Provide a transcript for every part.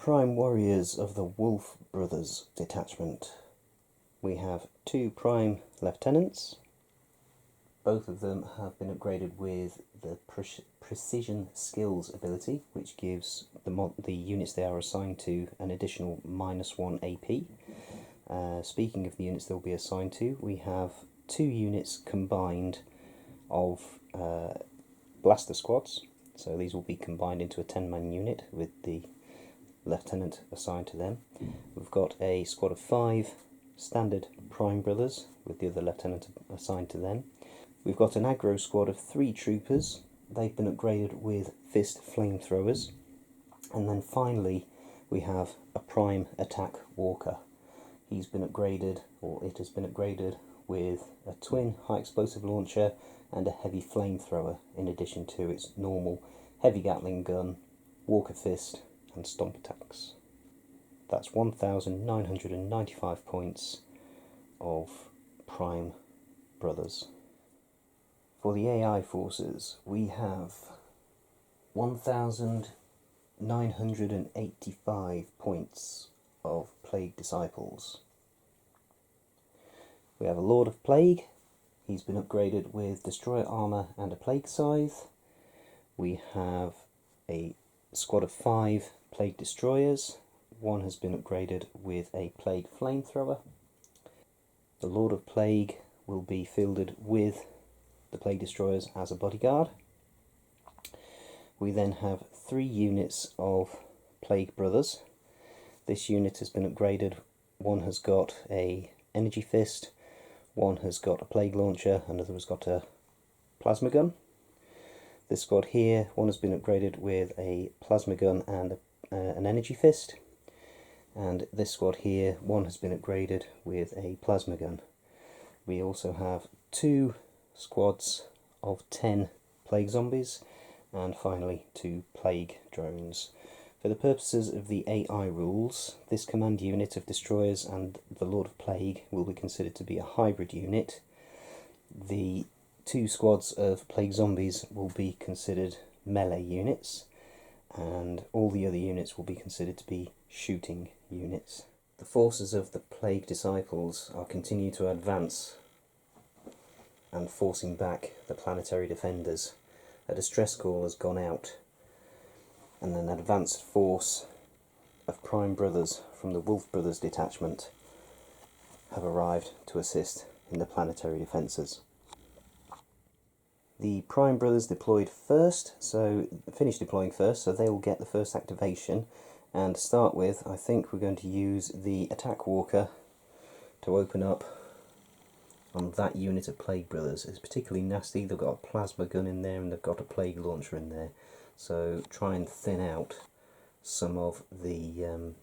Prime Warriors of the Wolf Brothers Detachment. We have 2 Prime Lieutenants. Both of them have been upgraded with the Precision Skills ability, which gives the units they are assigned to an additional -1 AP. Speaking of the units they'll be assigned to, we have 2 units combined of Blaster Squads. So these will be combined into a 10-man unit with the Lieutenant assigned to them. We've got a squad of 5 standard Prime Brothers with the other Lieutenant assigned to them. We've got an aggro squad of 3 Troopers. They've been upgraded with Fist Flamethrowers. And then finally we have a Prime Attack Walker. He's been upgraded, or it has been upgraded, with a twin high explosive launcher and a heavy flamethrower, in addition to its normal heavy Gatling gun, Walker Fist and Stomp attacks. That's 1,995 points of Prime Brothers. For the AI forces, we have 1,985 points of Plague Disciples. We have a Lord of Plague. He's been upgraded with Destroyer Armour and a Plague Scythe. We have a squad of 5 Plague Destroyers. One has been upgraded with a Plague Flamethrower. The Lord of Plague will be fielded with the Plague Destroyers as a bodyguard. We then have 3 units of Plague Brothers. This unit has been upgraded. One has got a Energy Fist, one has got a Plague Launcher, another has got a Plasma Gun. This squad here, one has been upgraded with a Plasma Gun and an Energy Fist. And this squad here, one has been upgraded with a Plasma Gun. We also have 2 squads of 10 Plague Zombies, and finally 2 Plague Drones. For the purposes of the AI rules, this command unit of Destroyers and the Lord of Plague will be considered to be a hybrid unit. The 2 squads of Plague Zombies will be considered melee units, and all the other units will be considered to be shooting units. The forces of the Plague Disciples are continuing to advance and forcing back the planetary defenders. A distress call has gone out, and an advanced force of Prime Brothers from the Wolf Brothers Detachment have arrived to assist in the planetary defences. The Prime Brothers deployed first, so finished deploying first, so they will get the first activation. And to start with, I think we're going to use the Attack Walker to open up on that unit of Plague Brothers. It's particularly nasty. They've got a Plasma Gun in there and they've got a Plague Launcher in there. So try and thin out some of the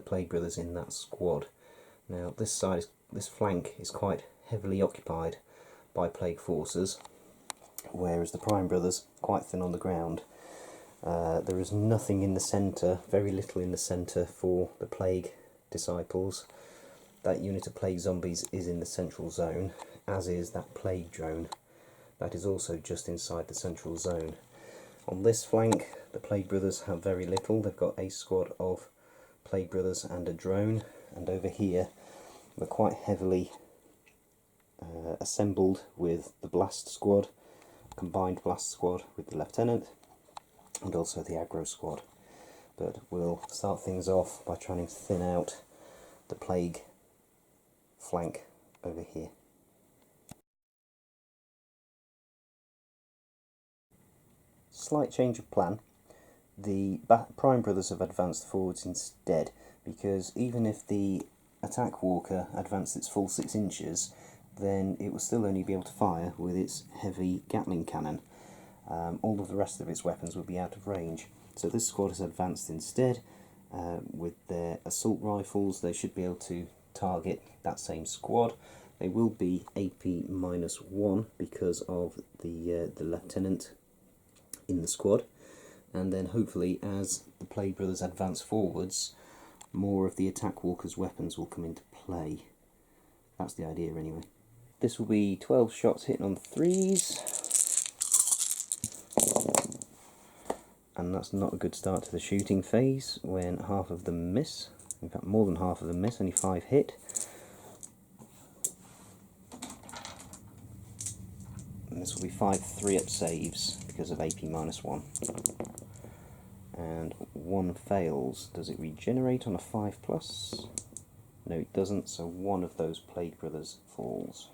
Plague Brothers in that squad. Now this flank is quite heavily occupied by Plague forces, whereas the Prime Brothers are quite thin on the ground. There is nothing in the centre, very little in the centre for the Plague Disciples. That unit of Plague Zombies is in the central zone, as is that Plague Drone. That is also just inside the central zone. On this flank, the Plague Brothers have very little. They've got a squad of Plague Brothers and a drone, and over here they're quite heavily assembled with the Blast Squad, combined Blast Squad with the Lieutenant, and also the aggro squad. But we'll start things off by trying to thin out the Plague flank over here. Slight change of plan. The Prime Brothers have advanced forwards instead, because even if the Attack Walker advanced its full 6 inches, then it will still only be able to fire with its heavy Gatling cannon. All of the rest of its weapons will be out of range. So this squad has advanced instead. With their assault rifles, they should be able to target that same squad. They will be AP -1 because of the Lieutenant in the squad, and then hopefully as the Plague Brothers advance forwards, more of the Attack Walker's weapons will come into play. That's the idea anyway. This will be 12 shots hitting on 3s, and that's not a good start to the shooting phase when half of them miss. In fact, more than half of them miss, only 5 hit. And this will be 5 3-up saves because of AP -1. And 1 fails. Does it regenerate on a 5+? No, it doesn't, so one of those Plague Brothers falls.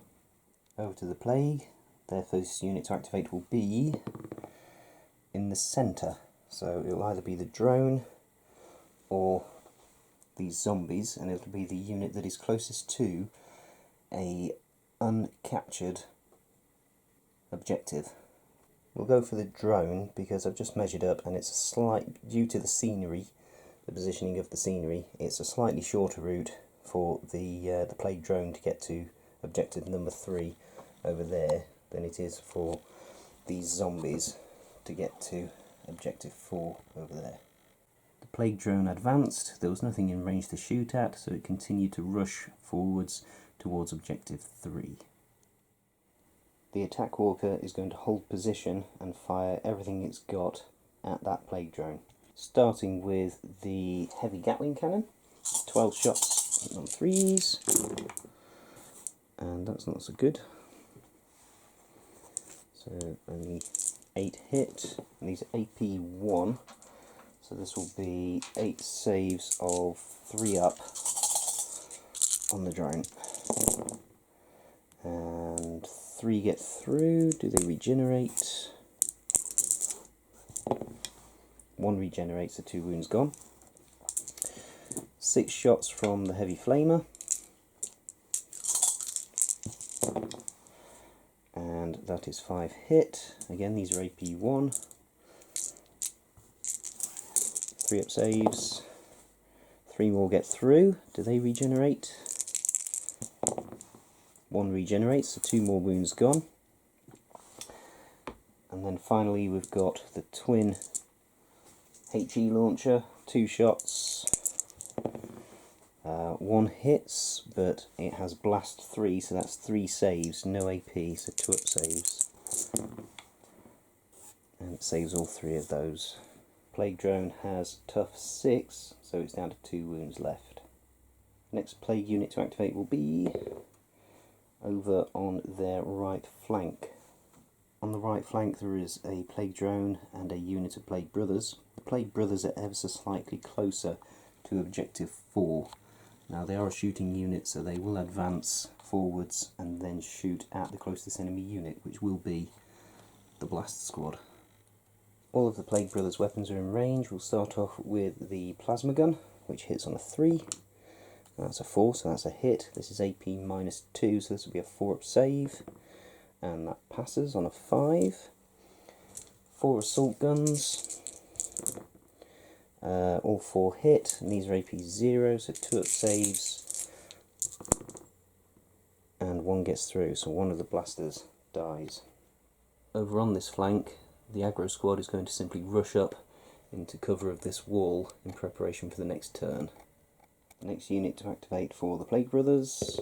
Over to the Plague. Their first unit to activate will be in the centre. So it'll either be the drone or these zombies, and it'll be the unit that is closest to a uncaptured objective. We'll go for the drone because I've just measured up, and it's a slight, due to the scenery, the positioning of the scenery, it's a slightly shorter route for the Plague drone to get to objective number 3 over there than it is for these zombies to get to objective 4 over there. The Plague drone advanced, there was nothing in range to shoot at, so it continued to rush forwards towards objective 3. The attack walker is going to hold position and fire everything it's got at that Plague drone. Starting with the heavy Gatling cannon, 12 shots on 3s, and that's not so good. So only 8 hit, and these are AP1, so this will be 8 saves of 3-up on the drone. And 3 get through. Do they regenerate? 1 regenerates, so 2 wounds gone. 6 shots from the heavy flamer. And that is 5 hit. Again, these are AP1. 3-up saves. 3 more get through. Do they regenerate? 1 regenerates, so 2 more wounds gone. And then finally we've got the twin HE launcher, 2 shots. 1 hits, but it has blast 3, so that's 3 saves, no AP, so 2-up saves. And it saves all 3 of those. Plague drone has tough 6, so it's down to 2 wounds left. Next Plague unit to activate will be over on their right flank. On the right flank there is a Plague drone and a unit of Plague Brothers. The Plague Brothers are ever so slightly closer to objective 4. Now they are a shooting unit, so they will advance forwards and then shoot at the closest enemy unit, which will be the Blast Squad. All of the Plague Brothers weapons are in range. We'll start off with the Plasma Gun, which hits on a 3. That's a 4, so that's a hit. This is AP -2, so this will be a 4-up save. And that passes on a 5. 4 assault guns. All 4 hit, and these are AP 0, so 2-up saves. And 1 gets through, so 1 of the blasters dies. Over on this flank, the aggro squad is going to simply rush up into cover of this wall in preparation for the next turn. The next unit to activate for the Plague Brothers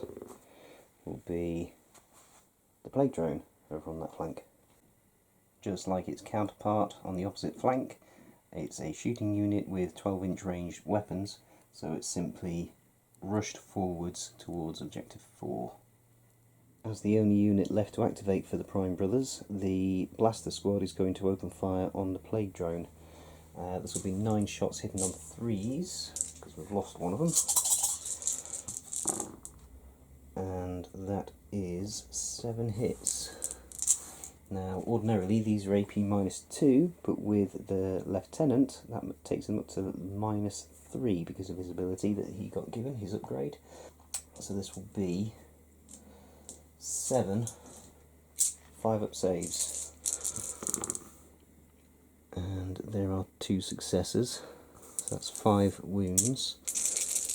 will be the Plague Drone over on that flank. Just like its counterpart on the opposite flank, it's a shooting unit with 12-inch ranged weapons, so it's simply rushed forwards towards objective 4. As the only unit left to activate for the Prime Brothers, the Blaster Squad is going to open fire on the Plague Drone. This will be 9 shots hitting on 3s, because we've lost one of them. And that is 7 hits. Now, ordinarily these are AP -2, but with the Lieutenant, that takes them up to -3 because of his ability that he got given, his upgrade. So this will be 7 5-up saves. And there are 2 successes, so that's 5 wounds.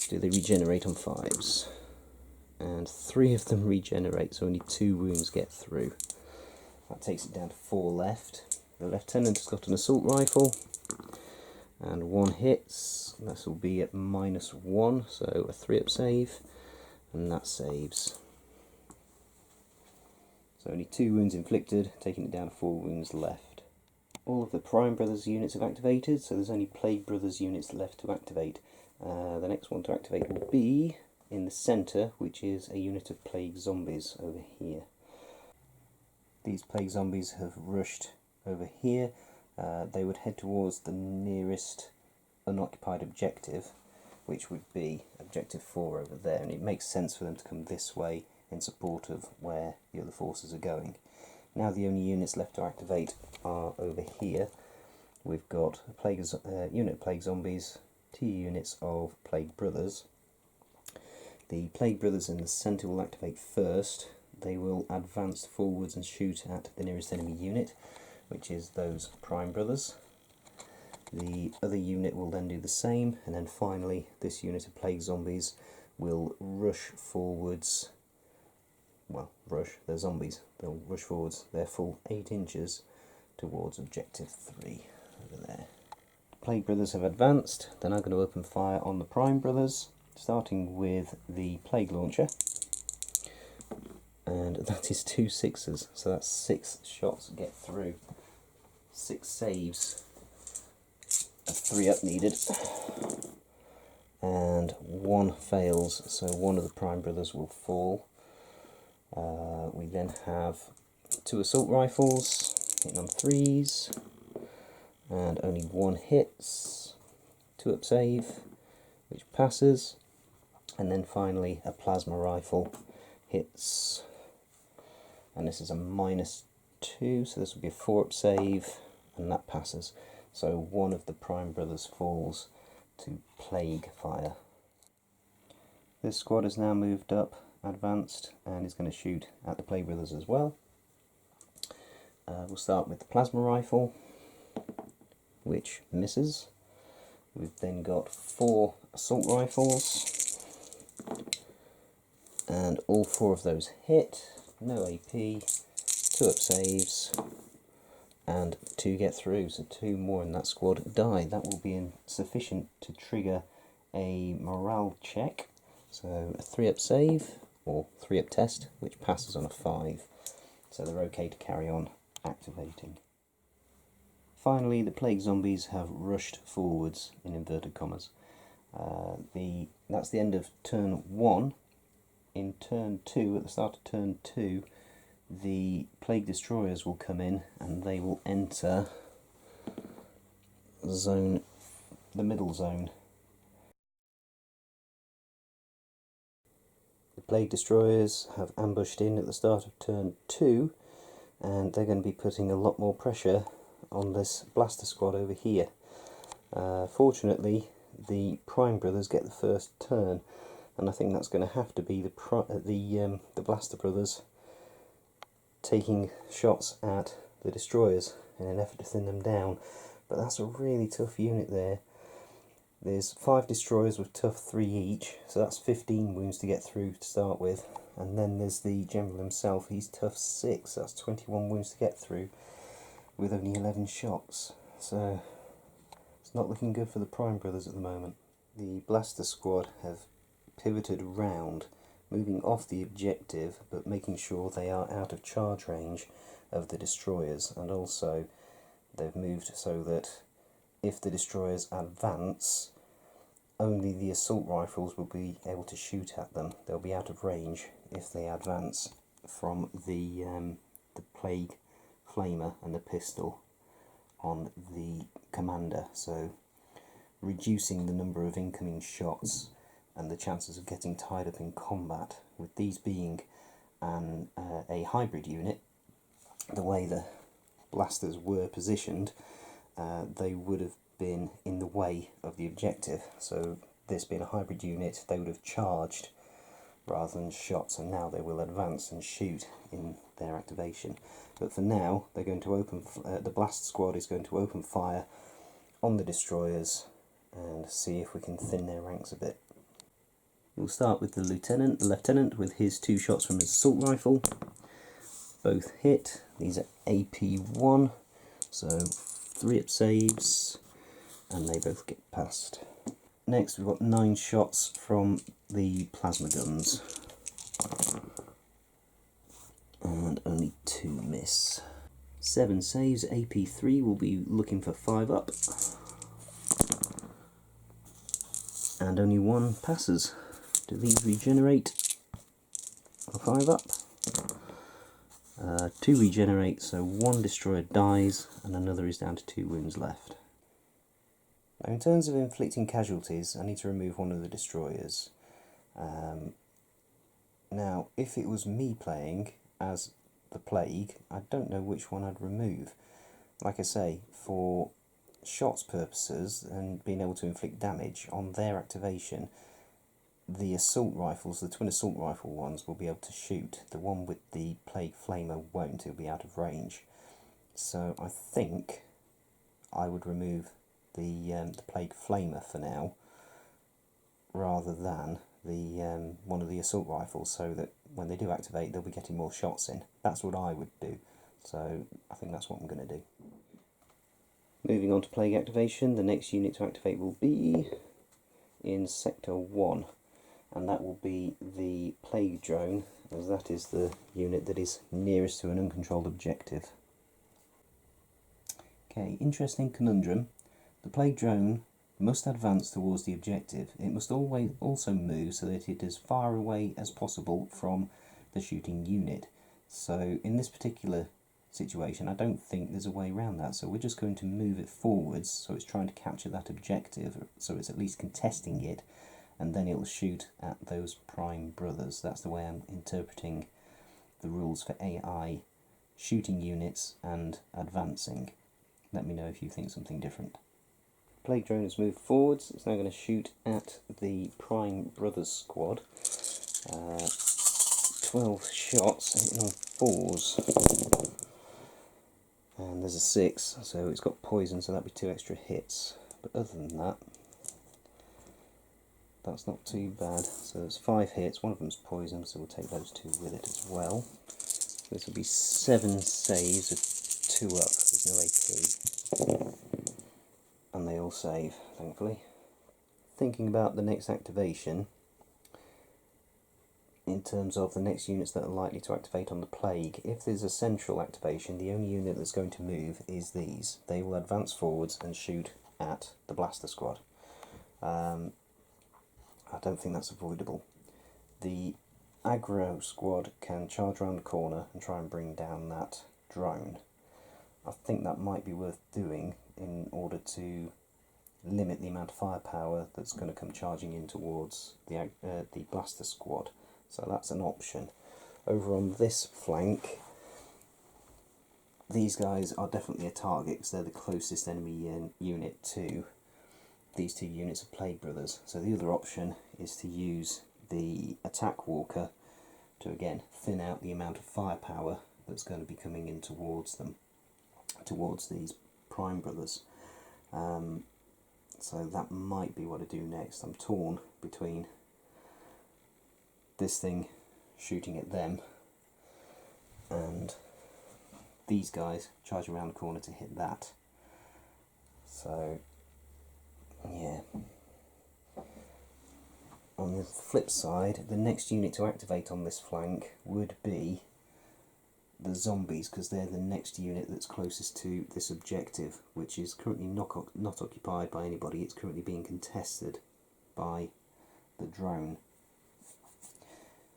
Do they regenerate on 5s? And 3 of them regenerate, so only 2 wounds get through. That takes it down to 4 left. The Lieutenant has got an assault rifle, and 1 hits. This will be at -1, so a 3-up save, and that saves. So only 2 wounds inflicted, taking it down to 4 wounds left. All of the Prime Brothers units have activated, so there's only Plague Brothers units left to activate. The next one to activate will be in the centre, which is a unit of Plague Zombies over here. These Plague Zombies have rushed over here. They would head towards the nearest unoccupied objective, which would be Objective 4 over there, and it makes sense for them to come this way in support of where the other forces are going. Now the only units left to activate are over here. We've got a unit of Plague Zombies, 2 units of Plague Brothers. The Plague Brothers in the centre will activate first. They will advance forwards and shoot at the nearest enemy unit, which is those Prime Brothers. The other unit will then do the same, and then finally this unit of Plague Zombies will rush forwards. Well, rush, they're zombies, they'll rush forwards their full 8 inches towards Objective 3 over there. Plague Brothers have advanced. They're now going to open fire on the Prime Brothers, starting with the Plague Launcher, and that is 2 6s, so that's 6 shots get through. 6 saves, a 3 up needed, and 1 fails, so one of the Prime Brothers will fall. We then have 2 assault rifles, hitting on 3s, and only 1 hits, 2 up save, which passes, and then finally a plasma rifle hits, and this is a -2, so this will be a 4 up save, and that passes. So one of the Prime Brothers falls to Plague Fire. This squad has now moved up, advanced, and is going to shoot at the Plague Brothers as well. We'll start with the plasma rifle, which misses. We've then got 4 assault rifles, and all 4 of those hit, no AP, 2 up saves, and 2 get through, so 2 more in that squad die. That will be sufficient to trigger a morale check, so a 3 up save, or 3 up test, which passes on a 5, so they're okay to carry on activating. Finally, the Plague Zombies have rushed forwards, in inverted commas. That's the end of turn 1. In turn 2, at the start of turn 2, the Plague Destroyers will come in and they will enter the middle zone. The Plague Destroyers have ambushed in at the start of turn 2, and they're going to be putting a lot more pressure on this blaster squad over here. Fortunately, the Prime Brothers get the first turn, and I think that's going to have to be the Blaster Brothers taking shots at the Destroyers in an effort to thin them down. But that's a really tough unit there. There's 5 Destroyers with tough 3 each, so that's 15 wounds to get through to start with. And then there's the General himself, he's tough 6, that's 21 wounds to get through with only 11 shots. So it's not looking good for the Prime Brothers at the moment. The Blaster Squad have pivoted round, moving off the objective, but making sure they are out of charge range of the Destroyers, and also they've moved so that if the Destroyers advance, only the assault rifles will be able to shoot at them. They'll be out of range if they advance from the Plague Flamer and the pistol on the commander, so reducing the number of incoming shots and the chances of getting tied up in combat. With these being a hybrid unit, the way the blasters were positioned, they would have been in the way of the objective. So this being a hybrid unit, they would have charged rather than shot, so now they will advance and shoot in their activation. But for now, they're going to open. The blast squad is going to open fire on the Destroyers and see if we can thin their ranks a bit. We'll start with the lieutenant with his 2 shots from his assault rifle. Both hit. These are AP1, so 3 up saves, and they both get past. Next, we've got 9 shots from the plasma guns, and only 2 miss. 7 saves, AP3 will be looking for 5 up. And only 1 passes. Do these regenerate a 5 up? 2 regenerate, so 1 destroyer dies and another is down to 2 wounds left. Now in terms of inflicting casualties, I need to remove one of the destroyers. Now if it was me playing as the Plague, I don't know which one I'd remove. Like I say, for shots purposes and being able to inflict damage on their activation, the assault rifles, the twin assault rifle ones, will be able to shoot. The one with the Plague Flamer won't, it'll be out of range. So I think I would remove the Plague Flamer for now, rather than the one of the assault rifles, so that when they do activate they'll be getting more shots in. That's what I would do, so I think that's what I'm going to do. Moving on to Plague activation, the next unit to activate will be in Sector 1, and that will be the Plague Drone, as that is the unit that is nearest to an uncontrolled objective. Okay, interesting conundrum. The Plague Drone must advance towards the objective. It must always also move so that it is far away as possible from the shooting unit. So in this particular situation, I don't think there's a way around that. So we're just going to move it forwards, so it's trying to capture that objective, so it's at least contesting it, and then it'll shoot at those prime brothers. That's the way I'm interpreting the rules for AI shooting units and advancing. Let me know if you think something different. Plague Drone has moved forwards. It's now going to shoot at the Prime Brothers squad. 12 shots, hitting on 4s. And there's a 6, so it's got poison, so that'd be 2 extra hits. But other than that, that's not too bad. So there's 5 hits, one of them's poison, so we'll take those 2 with it as well. This will be 7 saves of 2 up, there's no AP. And they all save, thankfully. Thinking about the next activation, in terms of the next units that are likely to activate on the Plague, if there's a central activation, the only unit that's going to move is these. They will advance forwards and shoot at the Blaster Squad. I don't think that's avoidable. The Aggro Squad can charge around the corner and try and bring down that drone. I think that might be worth doing in order to limit the amount of firepower that's going to come charging in towards the Blaster Squad. So that's an option. Over on this flank, these guys are definitely a target because they're the closest enemy unit to these 2 units of Plague Brothers. So the other option is to use the Attack Walker to again thin out the amount of firepower that's going to be coming in towards them, towards these Prime Brothers. So that might be what I do next. I'm torn between this thing shooting at them and these guys charging around the corner to hit that. So yeah. On the flip side, the next unit to activate on this flank would be the zombies, because they're the next unit that's closest to this objective, which is currently not occupied by anybody. It's currently being contested by the drone.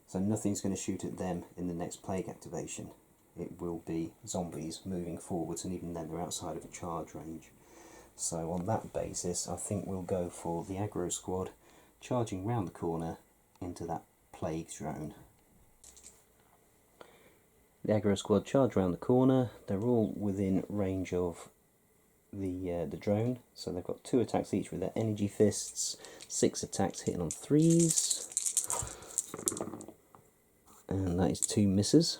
So nothing's going to shoot at them in the next Plague activation. It will be zombies moving forwards, and even then they're outside of a charge range. So on that basis, I think we'll go for the Aggro Squad charging round the corner into that Plague drone. The Aggro Squad charge around the corner. They're all within range of the drone, so they've got 2 attacks each with their energy fists, 6 attacks hitting on 3s, and that is 2 misses.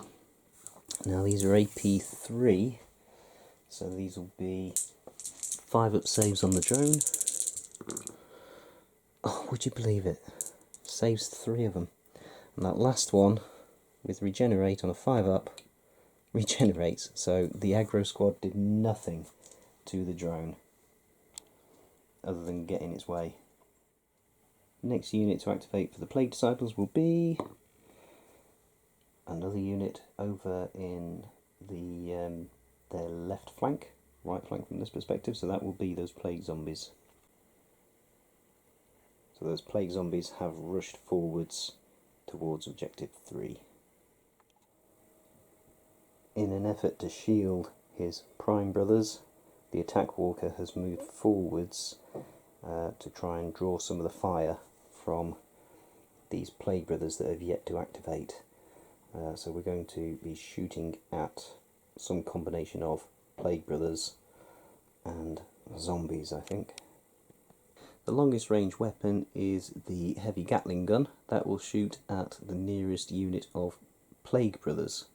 Now these are AP3, so these will be 5 up saves on the drone. Oh, would you believe it? Saves 3 of them. And that last one, with regenerate on a 5 up, regenerates. So the Aggro Squad did nothing to the drone other than get in its way. Next unit to activate for the Plague Disciples will be another unit over in the their left flank, right flank from this perspective, so that will be those plague zombies. So those plague zombies have rushed forwards towards objective 3. In an effort to shield his prime brothers, the attack walker has moved forwards to try and draw some of the fire from these plague brothers that have yet to activate. So we're going to be shooting at some combination of plague brothers and zombies, I think. The longest range weapon is the heavy Gatling gun. That will shoot at the nearest unit of plague brothers.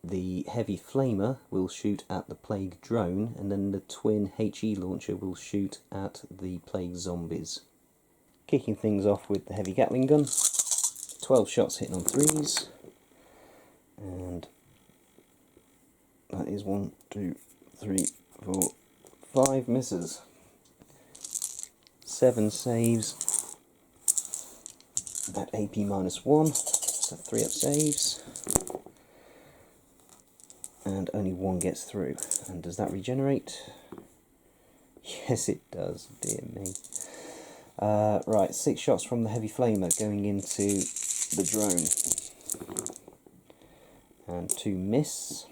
The heavy flamer will shoot at the plague drone, and then the twin HE launcher will shoot at the plague zombies. Kicking things off with the heavy Gatling gun, 12 shots hitting on 3s, and that is 1, 2, 3, 4, 5 misses. 7 saves at AP -1, so 3 up saves. And only 1 gets through. And does that regenerate? Yes, it does. Dear me. Right, 6 shots from the heavy flamer going into the drone. And 2 miss.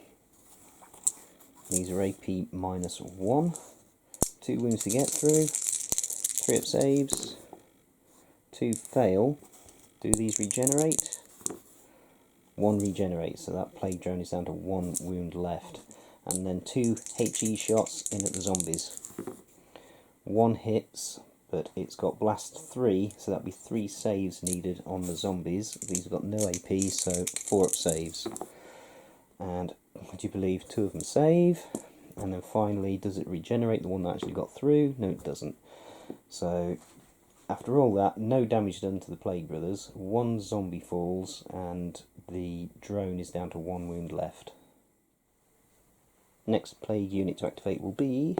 These are AP -1. 2 wounds to get through. 3 up saves. 2 fail. Do these regenerate? 1 regenerates, so that plague drone is down to 1 wound left. And then 2 HE shots in at the zombies. 1 hits, but it's got blast 3, so that'll be 3 saves needed on the zombies. These have got no AP, so 4 up saves. And would you believe 2 of them save? And then finally, does it regenerate the one that actually got through? No, it doesn't. So after all that, no damage done to the plague brothers. 1 zombie falls, and the drone is down to 1 wound left. Next plague unit to activate will be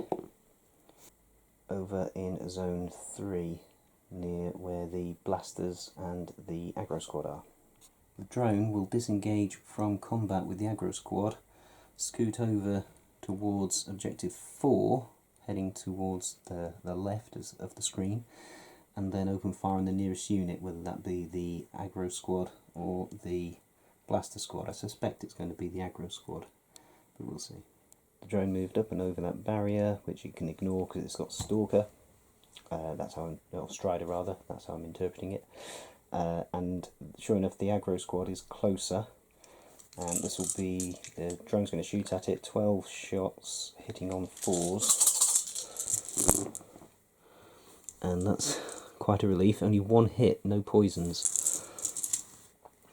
over in zone 3, near where the blasters and the aggro squad are. The drone will disengage from combat with the aggro squad, scoot over towards objective 4, heading towards the left of the screen, and then open fire on the nearest unit, whether that be the aggro squad or the blaster squad. I suspect it's going to be the aggro squad, but we'll see. The drone moved up and over that barrier, which you can ignore because it's got Stalker. That's how Strider rather. That's how I'm interpreting it. And sure enough, the aggro squad is closer, and this will be the drone's going to shoot at it. 12 shots hitting on 4s, and that's quite a relief. Only 1 hit, no poisons.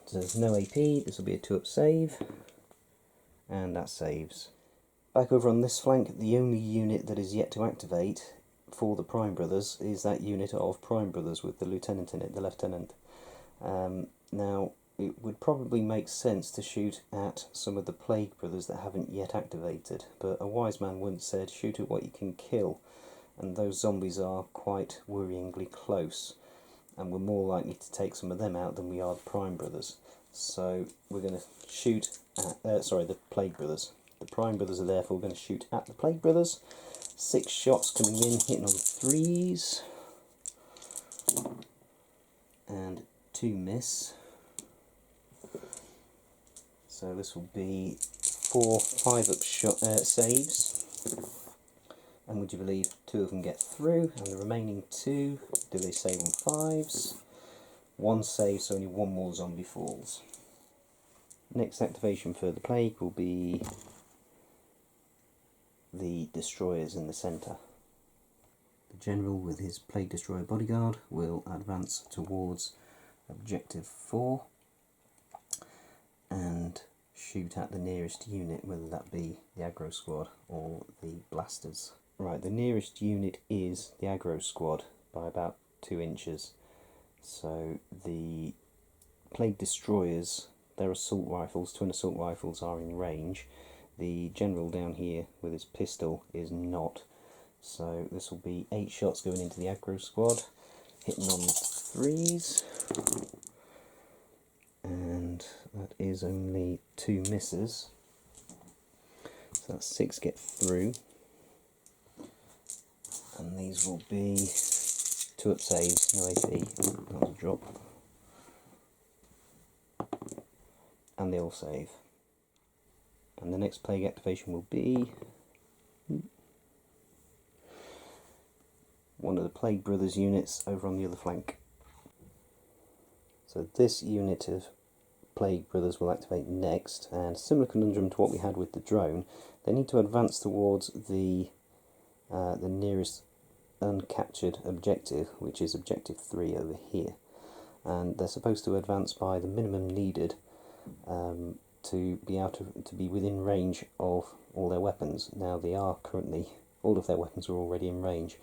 So there's no AP. This will be a 2 up save, and that saves. Back over on this flank, the only unit that is yet to activate for the Prime Brothers is that unit of Prime Brothers with the Lieutenant in it, the Lieutenant. Now, it would probably make sense to shoot at some of the Plague Brothers that haven't yet activated, but a wise man once said, shoot at what you can kill, and those zombies are quite worryingly close, and we're more likely to take some of them out than we are the Prime Brothers. So we're going to shoot at, the Plague Brothers. The Prime Brothers are therefore going to shoot at the Plague Brothers. 6 shots coming in, hitting on 3s, and 2 miss. So this will be 4 5 up saves, and would you believe 2 of them get through, and the remaining 2, do they save on 5s? 1 save, so only 1 more zombie falls. Next activation for the Plague will be the destroyers in the centre. The General with his Plague Destroyer bodyguard will advance towards objective 4 and shoot at the nearest unit, whether that be the aggro squad or the blasters. Right, the nearest unit is the aggro squad by about 2 inches. So the Plague Destroyers, their assault rifles, twin assault rifles, are in range. The General down here with his pistol is not. So this will be 8 shots going into the aggro squad, hitting on 3s, and that is only 2 misses. So that's 6 get through. And these will be 2 up saves, no AP, that was a drop. And they all save. And the next plague activation will be one of the Plague Brothers units over on the other flank. So this unit of Plague Brothers will activate next, and similar conundrum to what we had with the drone, they need to advance towards the nearest uncaptured objective, which is objective 3 over here. And they're supposed to advance by the minimum needed to be within range of all their weapons. Now they are currently, all of their weapons are already in range.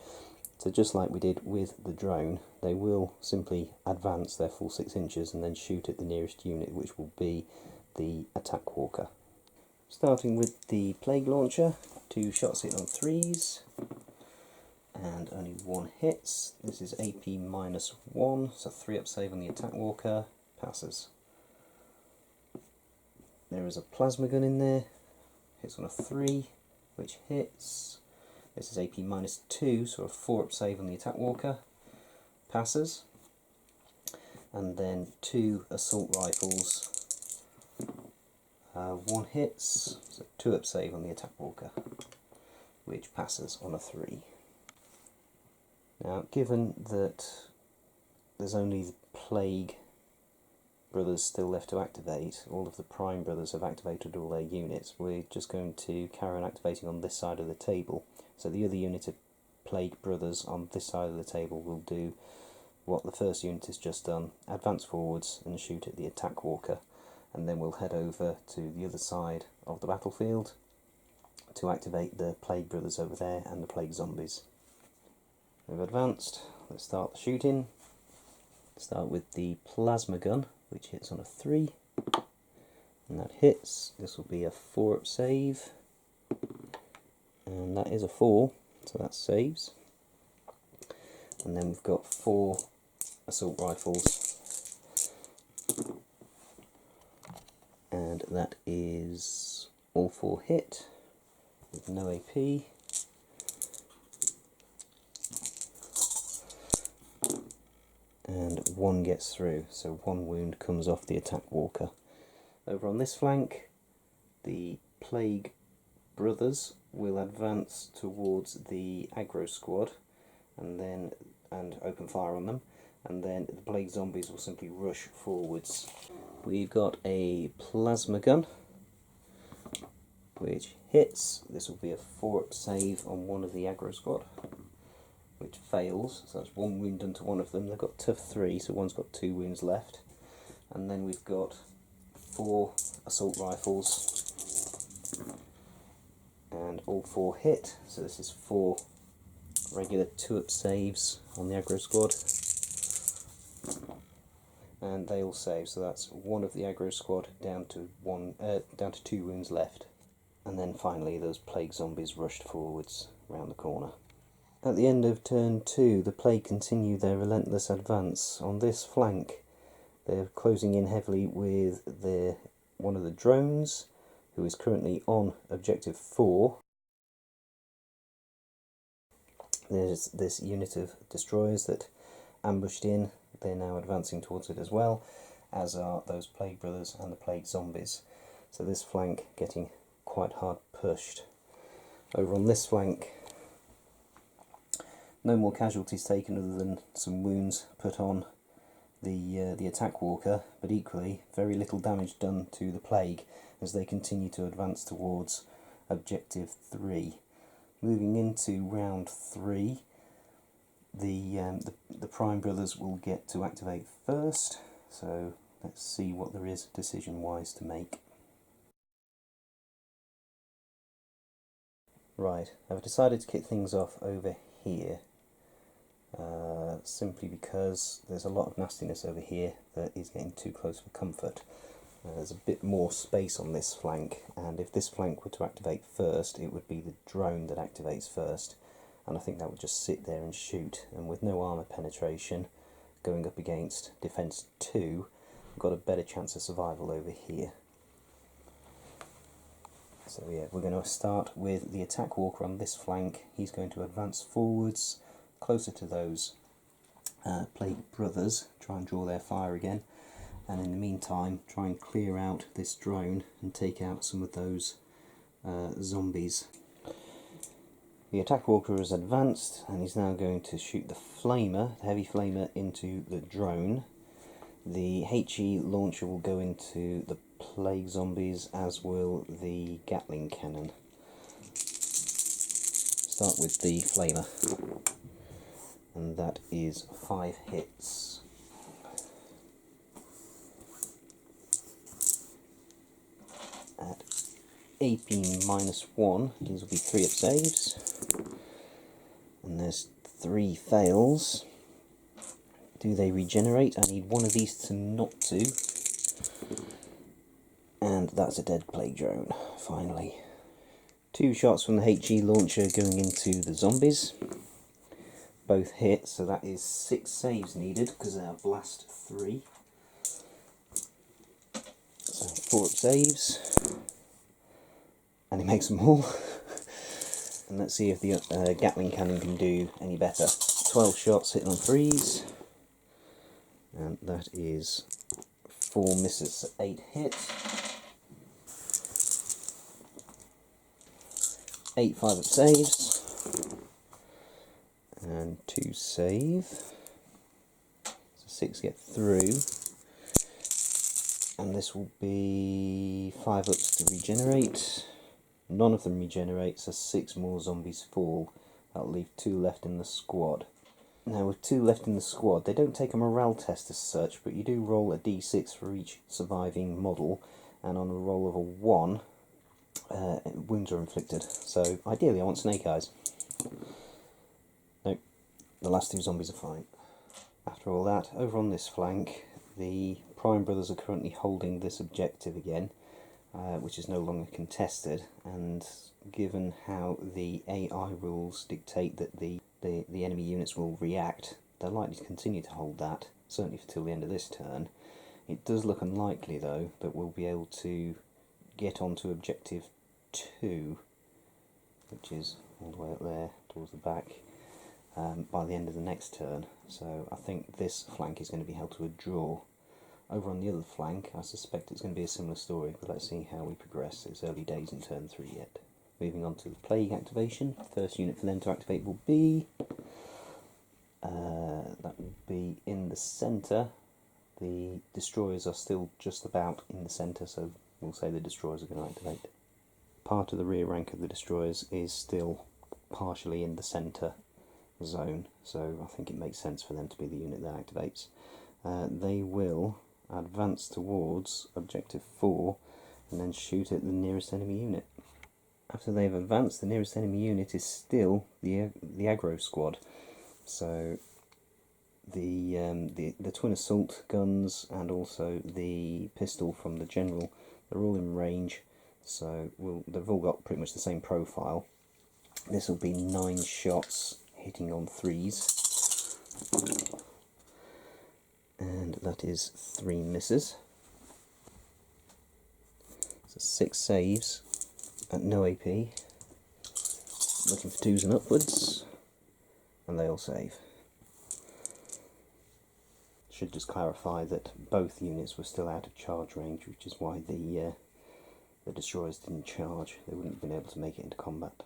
So just like we did with the drone, they will simply advance their full 6 inches and then shoot at the nearest unit, which will be the attack walker. Starting with the plague launcher, 2 shots hit on 3s, and only 1 hits. This is AP -1, so 3 up save on the attack walker, passes. There is a plasma gun in there, hits on a 3, which hits. This is AP -2, so a 4 up save on the attack walker, passes. And then 2 assault rifles, 1 hits, so 2 up save on the attack walker, which passes on a 3. Now, given that there's only the Plague Brothers still left to activate, all of the Prime Brothers have activated all their units, we're just going to carry on activating on this side of the table. So the other unit of Plague Brothers on this side of the table will do what the first unit has just done, advance forwards and shoot at the attack walker, and then we'll head over to the other side of the battlefield to activate the Plague Brothers over there and the Plague Zombies. We've advanced, let's start the shooting. Start with the plasma gun, which hits on a 3, and that hits. This will be a 4 up save, and that is a 4, so that saves. And then we've got 4 assault rifles, and that is all 4 hit with no AP. And 1 gets through, so 1 wound comes off the attack walker. Over on this flank, the Plague Brothers will advance towards the aggro squad and open fire on them, and then the Plague Zombies will simply rush forwards. We've got a plasma gun which hits. This will be a 4 up save on one of the aggro squad, which fails, so that's 1 wound done to one of them. They've got tough 3, so one's got 2 wounds left. And then we've got 4 assault rifles, and all 4 hit, so this is 4 regular 2 up saves on the aggro squad, and they all save, so that's 1 of the aggro squad down to 2 wounds left. And then finally those Plague Zombies rushed forwards round the corner. At the end of turn 2, the Plague continue their relentless advance. On this flank, they're closing in heavily with one of the drones, who is currently on objective 4. There's this unit of destroyers that ambushed in. They're now advancing towards it as well, as are those Plague Brothers and the Plague Zombies. So this flank getting quite hard pushed. Over on this flank, no more casualties taken other than some wounds put on the attack walker, but equally very little damage done to the Plague as they continue to advance towards objective 3. Moving into round 3, the Prime Brothers will get to activate first, so let's see what there is decision-wise to make. Right, I've decided to kick things off over here. Simply because there's a lot of nastiness over here that is getting too close for comfort. There's a bit more space on this flank, and if this flank were to activate first, it would be the drone that activates first, and I think that would just sit there and shoot, and with no armour penetration going up against defence 2, we've got a better chance of survival over here. So yeah, we're going to start with the attack walker on this flank. He's going to advance forwards, closer to those Plague Brothers, try and draw their fire again, and in the meantime try and clear out this drone and take out some of those zombies. The attack walker has advanced and he's now going to shoot the flamer, the heavy flamer, into the drone. The HE launcher will go into the plague zombies, as will the Gatling cannon. Start with the flamer, and that is 5 hits. At AP -1, these will be 3 up saves, and there's 3 fails. Do they regenerate? I need one of these to not to. And that's a dead plague drone, finally. 2 shots from the HE launcher going into the zombies. Both hit, so that is 6 saves needed because they are blast 3. So 4 up saves. And he makes them all. And let's see if the Gatling cannon can do any better. 12 shots hitting on 3s. And that is 4 misses, 8 hits. 8 5 up saves. And 2 save. So 6 get through. And this will be 5 ups to regenerate. None of them regenerate, so 6 more zombies fall. That'll leave 2 left in the squad. Now with 2 left in the squad, they don't take a morale test as such, but you do roll a d6 for each surviving model, and on a roll of a 1, wounds are inflicted. So ideally I want snake eyes. Nope, the last 2 zombies are fine. After all that, over on this flank, the Prime Brothers are currently holding this objective again, which is no longer contested, and given how the AI rules dictate that the enemy units will react, they're likely to continue to hold that, certainly till the end of this turn. It does look unlikely, though, that we'll be able to get onto objective 2, which is all the way up there towards the back, by the end of the next turn. So I think this flank is going to be held to a draw. Over on the other flank, I suspect it's going to be a similar story, but let's see how we progress. It's early days in turn 3 yet. Moving on to the plague activation. First unit for them to activate will be that will be in the centre. The destroyers are still just about in the centre, so we'll say the destroyers are going to activate. Part of the rear rank of the destroyers is still partially in the centre zone, so I think it makes sense for them to be the unit that activates. They will advance towards objective 4 and then shoot at the nearest enemy unit. After they've advanced, the nearest enemy unit is still the aggro squad. So the twin assault guns and also the pistol from the general, they're all in range. So they've all got pretty much the same profile. This will be 9 shots hitting on 3s. And that is 3 misses. So 6 saves at no AP. Looking for 2s and upwards. And they all save. Should just clarify that both units were still out of charge range, which is why the destroyers didn't charge. They wouldn't have been able to make it into combat.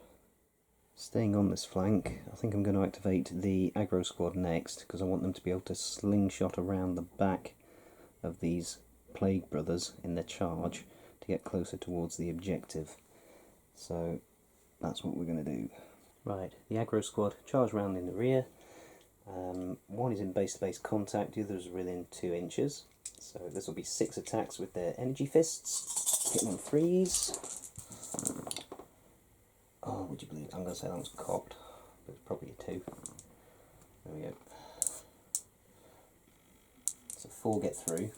Staying on this flank, I think I'm going to activate the aggro squad next, because I want them to be able to slingshot around the back of these Plague Brothers in their charge to get closer towards the objective. So that's what we're going to do. Right, the aggro squad charge round in the rear. One is in base-to-base contact, the other is within 2 inches. So this will be 6 attacks with their energy fists, hitting on 3s. Oh, would you believe it? I'm going to say that one's cocked, but it's probably a 2. There we go. So 4 get through.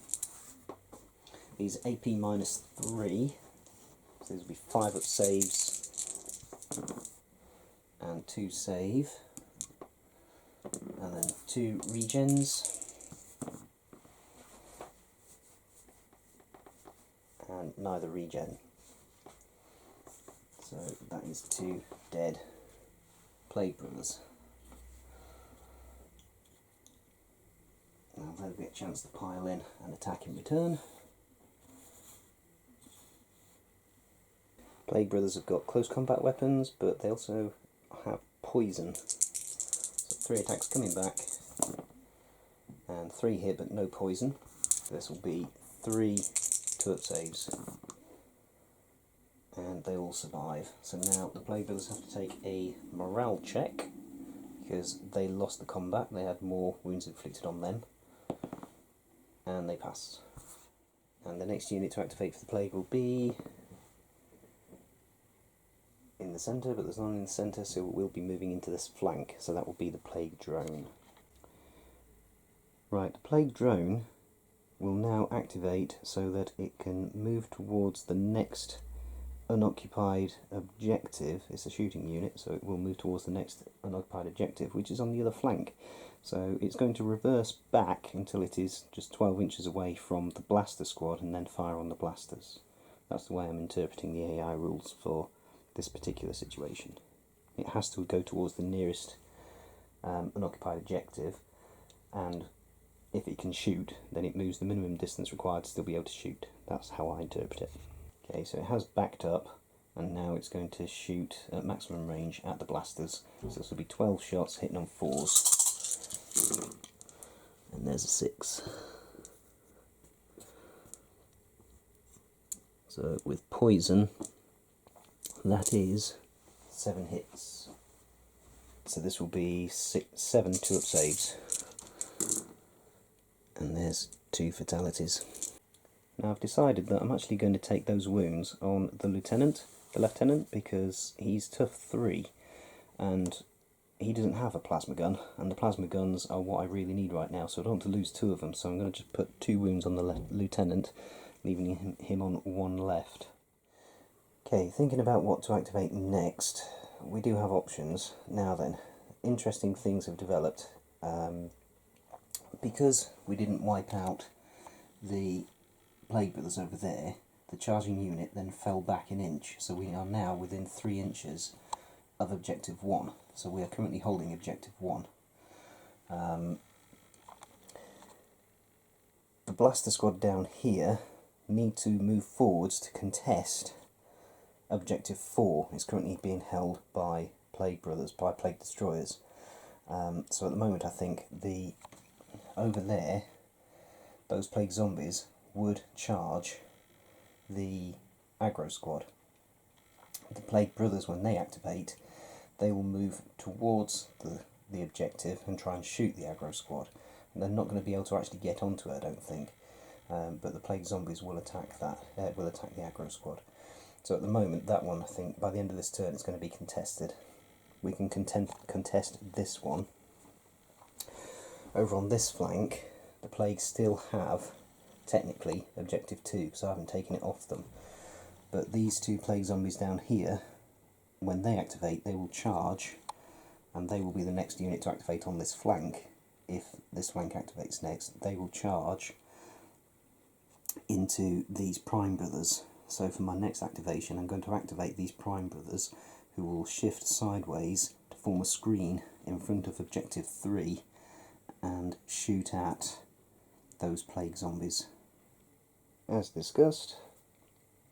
These AP -3, so these will be 5 up saves and 2 save, and then 2 regens, and neither regen. his 2 dead Plague Brothers. Now they'll get a chance to pile in and attack in return. Plague Brothers have got close combat weapons, but they also have poison. So 3 attacks coming back, and 3 hit but no poison. This will be 3 2-up saves, and they all survive. So now the Plague Brothers have to take a morale check, because they lost the combat, they had more wounds inflicted on them, and they passed. And the next unit to activate for the Plague will be in the centre, but there's none in the centre, so we'll be moving into this flank, so that will be the Plague Drone. Right, the Plague Drone will now activate so that it can move towards the next unoccupied objective. It's a shooting unit, so it will move towards the next unoccupied objective, which is on the other flank. So it's going to reverse back until it is just 12 inches away from the blaster squad and then fire on the blasters. That's the way I'm interpreting the AI rules for this particular situation. It has to go towards the nearest unoccupied objective, and if it can shoot, then it moves the minimum distance required to still be able to shoot. That's how I interpret it. Okay, so it has backed up, and now it's going to shoot at maximum range at the blasters. So this will be 12 shots hitting on 4s. And there's a 6. So with poison, that is 7 hits. So this will be 7 2-up saves. And there's 2 fatalities. Now I've decided that I'm actually going to take those wounds on the lieutenant, because he's tough 3, and he doesn't have a plasma gun, and the plasma guns are what I really need right now, so I don't want to lose 2 of them, so I'm going to just put 2 wounds on the lieutenant, leaving him on 1 left. Okay, thinking about what to activate next, we do have options. Now then, interesting things have developed. Because we didn't wipe out the Plague Brothers over there, the charging unit then fell back an inch, so we are now within 3 inches of Objective 1. So we are currently holding Objective 1. The Blaster Squad down here need to move forwards to contest Objective 4. It's currently being held by Plague Brothers, by Plague Destroyers. So at the moment I think over there, those Plague Zombies would charge the aggro squad. The Plague Brothers, when they activate, they will move towards the objective and try and shoot the aggro squad. And they're not going to be able to actually get onto it, I don't think. But the Plague Zombies will attack will attack the aggro squad. So at the moment, that one, I think, by the end of this turn, it's going to be contested. We can contest this one. Over on this flank, the Plagues still have, technically, Objective 2, so I haven't taken it off them. But these 2 Plague Zombies down here, when they activate, they will charge, and they will be the next unit to activate on this flank. If this flank activates next, they will charge into these Prime Brothers. So for my next activation, I'm going to activate these Prime Brothers, who will shift sideways to form a screen in front of Objective 3, and shoot at those Plague Zombies. As discussed,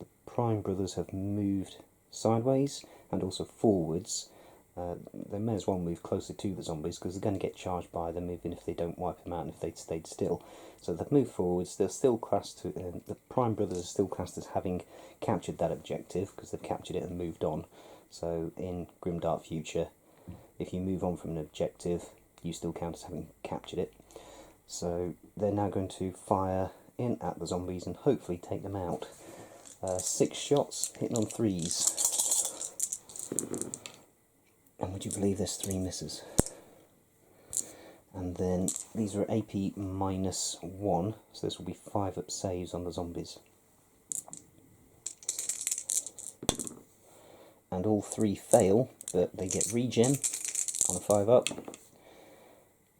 the Prime Brothers have moved sideways and also forwards. They may as well move closer to the zombies because they're going to get charged by them even if they don't wipe them out and if they'd stayed still. So they've moved forwards. They're still classed the Prime Brothers are still classed as having captured that objective because they've captured it and moved on. So in Grimdark Future, if you move on from an objective, you still count as having captured it. So they're now going to fire in at the zombies and hopefully take them out. 6 shots, hitting on 3s. And would you believe there's 3 misses? And then these are AP -1, so this will be 5-up saves on the zombies. And all 3 fail, but they get regen on a 5-up.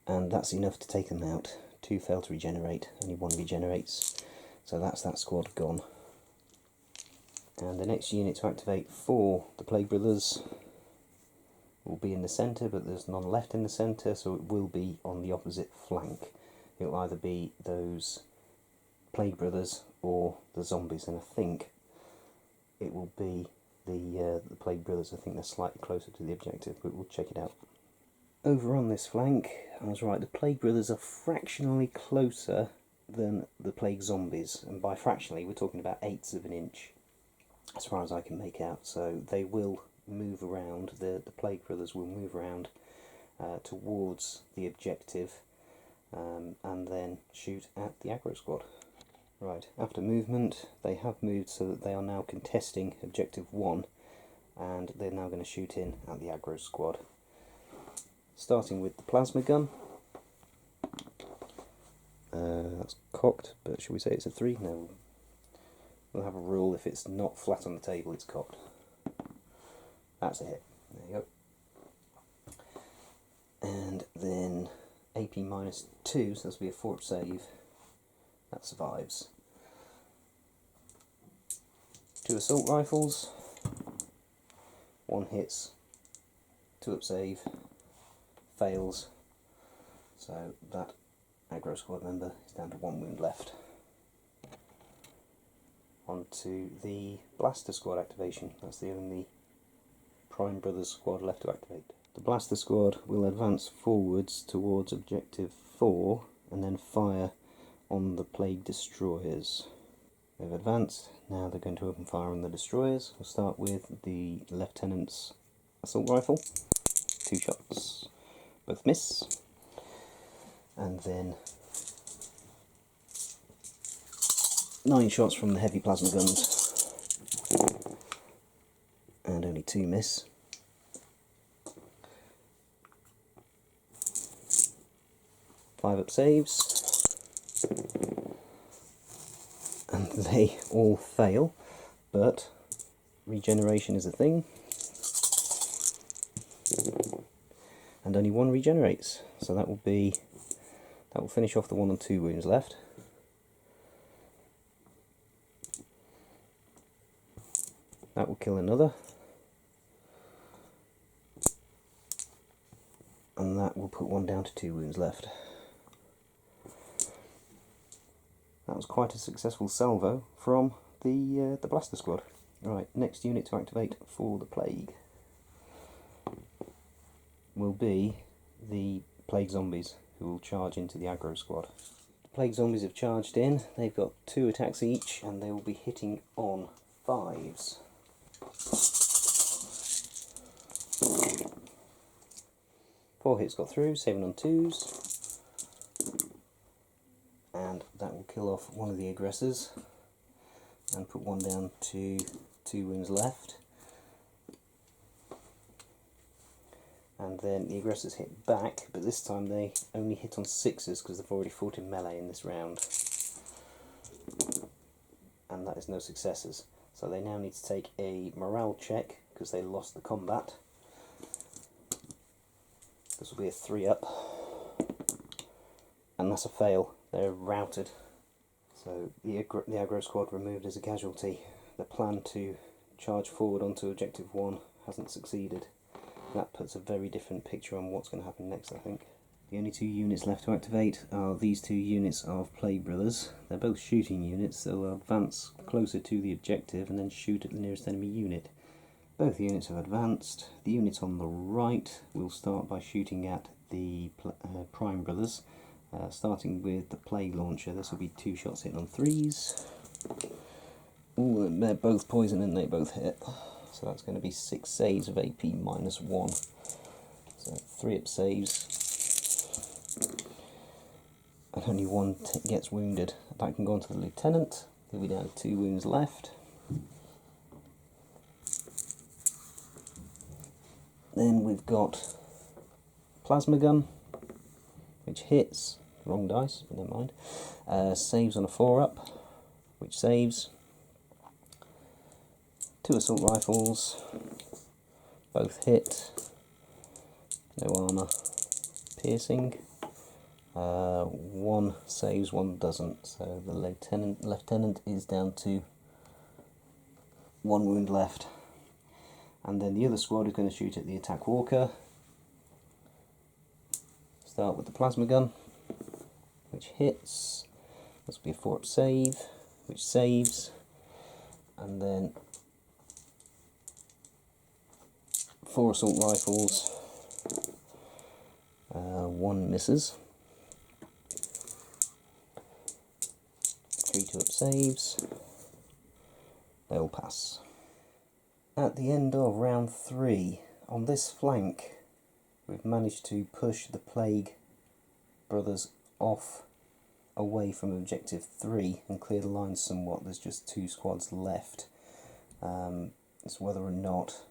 And that's enough to take them out. 2 fail to regenerate, only 1 regenerates. So that's that squad gone. And the next unit to activate for the Plague Brothers will be in the centre, but there's none left in the centre, so it will be on the opposite flank. It will either be those Plague Brothers or the zombies, and I think it will be the Plague Brothers. I think they're slightly closer to the objective, but we'll check it out. Over on this flank, I was right, the Plague Brothers are fractionally closer than the Plague Zombies, and by fractionally we're talking about eighths of an inch, as far as I can make out. So they will move around, the Plague Brothers will move around towards the objective, and then shoot at the aggro squad. Right, after movement, they have moved so that they are now contesting objective 1, and they're now going to shoot in at the aggro squad. Starting with the plasma gun. That's cocked, but should we say it's a 3? No. We'll have a rule, if it's not flat on the table, it's cocked. That's a hit. There you go. And then AP -2, so this will be a 4-up save. That survives. 2 assault rifles. 1 hits. 2-up save. Fails. So that aggro squad member is down to 1 wound left. On to the Blaster Squad activation. That's the only Prime Brothers squad left to activate. The Blaster Squad will advance forwards towards Objective 4 and then fire on the Plague Destroyers. They've advanced, now they're going to open fire on the Destroyers. We'll start with the Lieutenant's Assault Rifle. 2 shots, both miss. And then 9 shots from the heavy plasma guns, and only 2 miss. Five-up saves, and they all fail, but regeneration is a thing, and only 1 regenerates, so that will finish off the 1 and 2 wounds left. That will kill another, and that will put 1 down to 2 wounds left. That was quite a successful salvo from the Blaster Squad. Right, next unit to activate for the Plague will be the Plague Zombies, who will charge into the aggro squad. The Plague Zombies have charged in. They've got 2 attacks each, and they will be hitting on 5s. 4 hits got through, 7 on 2s, and that will kill off one of the aggressors and put 1 down to 2 wounds left. And then the aggressors hit back, but this time they only hit on 6s because they've already fought in melee in this round, and that is no successes. So they now need to take a morale check because they lost the combat. This will be a 3-up, and that's a fail. They're routed. So the aggro squad removed as a casualty. The plan to charge forward onto Objective 1 hasn't succeeded. That puts a very different picture on what's going to happen next, I think. The only 2 units left to activate are these 2 units of Plague Brothers. They're both shooting units, so they'll advance closer to the objective and then shoot at the nearest enemy unit. Both units have advanced. The unit on the right will start by shooting at the Prime Brothers, starting with the Plague Launcher. This will be 2 shots hitting on 3s. Ooh, they're both poison and they both hit. So that's going to be 6 saves of AP -1. So 3-up saves. And only 1 gets wounded. That can go on to the Lieutenant. He'll be down to 2 wounds left. Then we've got Plasma Gun, which hits. Wrong dice, but never mind. Saves on a 4-up, which saves. 2 assault rifles, both hit, no armour, piercing. 1 saves, 1 doesn't. So the lieutenant is down to 1 wound left. And then the other squad is going to shoot at the attack walker. Start with the plasma gun, which hits. This will be a 4-up save, which saves. And then 4 assault rifles, 1 misses. 3 2-up saves. They'll pass. At the end of round 3, on this flank, we've managed to push the Plague Brothers off away from objective 3 and clear the lines somewhat. There's just 2 squads left. It's whether or not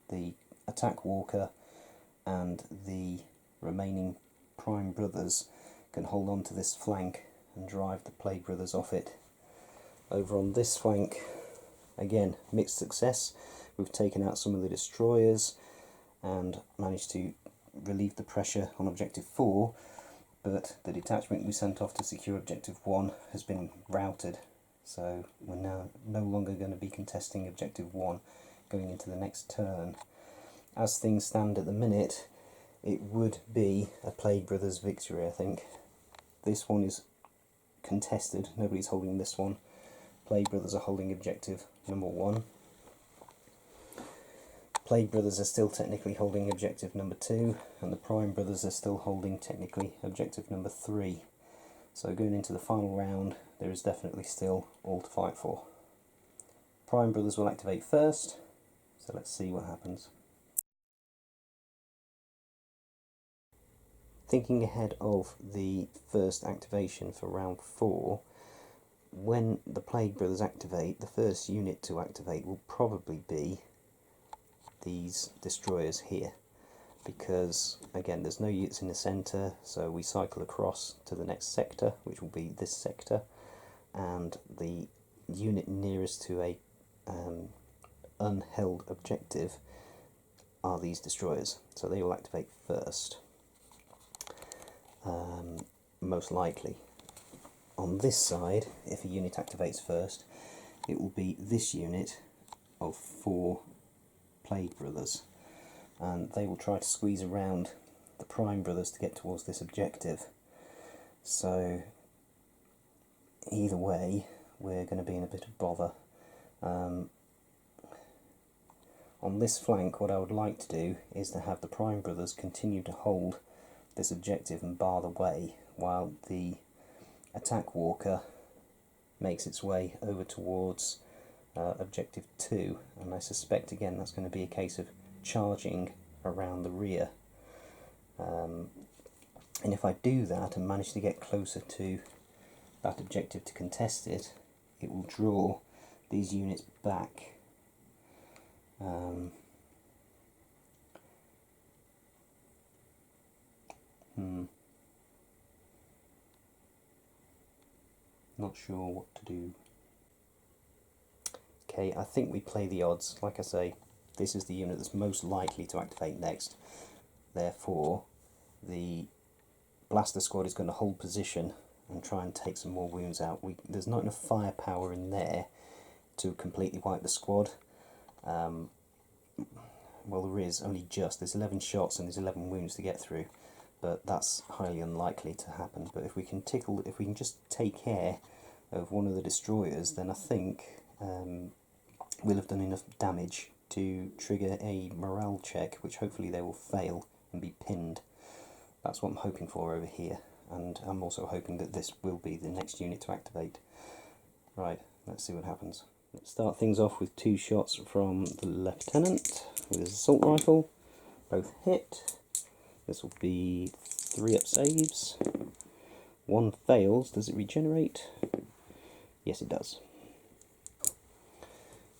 the attack walker and the remaining Prime Brothers can hold on to this flank and drive the Plague Brothers off it. Over on this flank, again, mixed success. We've taken out some of the destroyers and managed to relieve the pressure on objective 4, but the detachment we sent off to secure objective 1 has been routed, so we're now no longer going to be contesting objective 1 going into the next turn. As things stand at the minute, it would be a Plague Brothers victory, I think. This one is contested, nobody's holding this one. Plague Brothers are holding objective number 1. Plague Brothers are still technically holding objective number 2, and the Prime Brothers are still holding technically objective number 3. So going into the final round, there is definitely still all to fight for. Prime Brothers will activate first, so let's see what happens. Thinking ahead of the first activation for round 4, when the Plague Brothers activate, the first unit to activate will probably be these destroyers here, because again there's no units in the centre, so we cycle across to the next sector, which will be this sector, and the unit nearest to a unheld objective are these destroyers, so they will activate first, most likely. On this side, if a unit activates first, it will be this unit of 4 Plague Brothers, and they will try to squeeze around the Prime Brothers to get towards this objective. So either way, we're going to be in a bit of bother. On this flank, what I would like to do is to have the Prime Brothers continue to hold this objective and bar the way, while the attack walker makes its way over towards objective 2, and I suspect again that's going to be a case of charging around the rear, and if I do that and manage to get closer to that objective to contest it, it will draw these units back. Not sure what to do. Okay, I think we play the odds. Like I say, this is the unit that's most likely to activate next. Therefore, the Blaster Squad is going to hold position and try and take some more wounds out. There's not enough firepower in there to completely wipe the squad. Well, there is only just. There's 11 shots and there's 11 wounds to get through, but that's highly unlikely to happen. But if we can just take care of one of the destroyers, then I think we'll have done enough damage to trigger a morale check, which hopefully they will fail and be pinned. That's what I'm hoping for over here, and I'm also hoping that this will be the next unit to activate. Right, let's see what happens. Let's start things off with 2 shots from the Lieutenant with his assault rifle. Both hit. This will be 3-up saves. 1 fails. Does it regenerate? Yes, it does.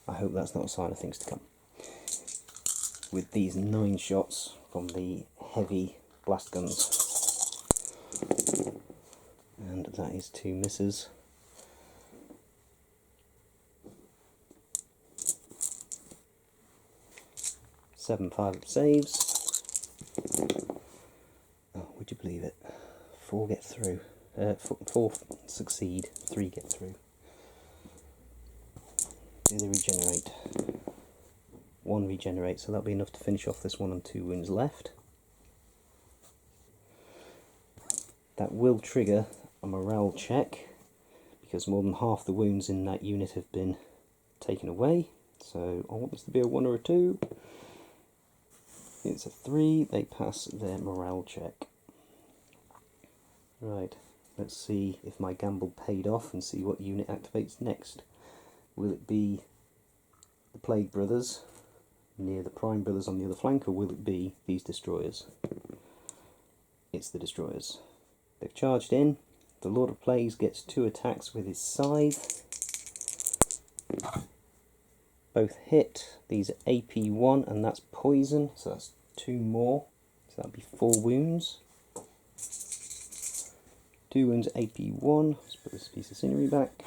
I hope that's not a sign of things to come. With these 9 shots from the heavy blast guns. And that is 2 misses. Seven 5-up saves. Oh, would you believe it? 4 get through. 4 succeed, 3 get through. Do they regenerate? One regenerates, so that'll be enough to finish off this one on 2 wounds left. That will trigger a morale check, because more than half the wounds in that unit have been taken away. So I want this to be a 1 or a 2. It's a 3, they pass their morale check. Right, let's see if my gamble paid off and see what unit activates next. Will it be the Plague Brothers near the Prime Brothers on the other flank, or will it be these destroyers? It's the destroyers. They've charged in. The Lord of Plagues gets 2 attacks with his scythe. Both hit. These are AP1 and that's poison, so that's 2 more. So that'll be 4 wounds. 2 wounds AP1. Let's put this piece of scenery back.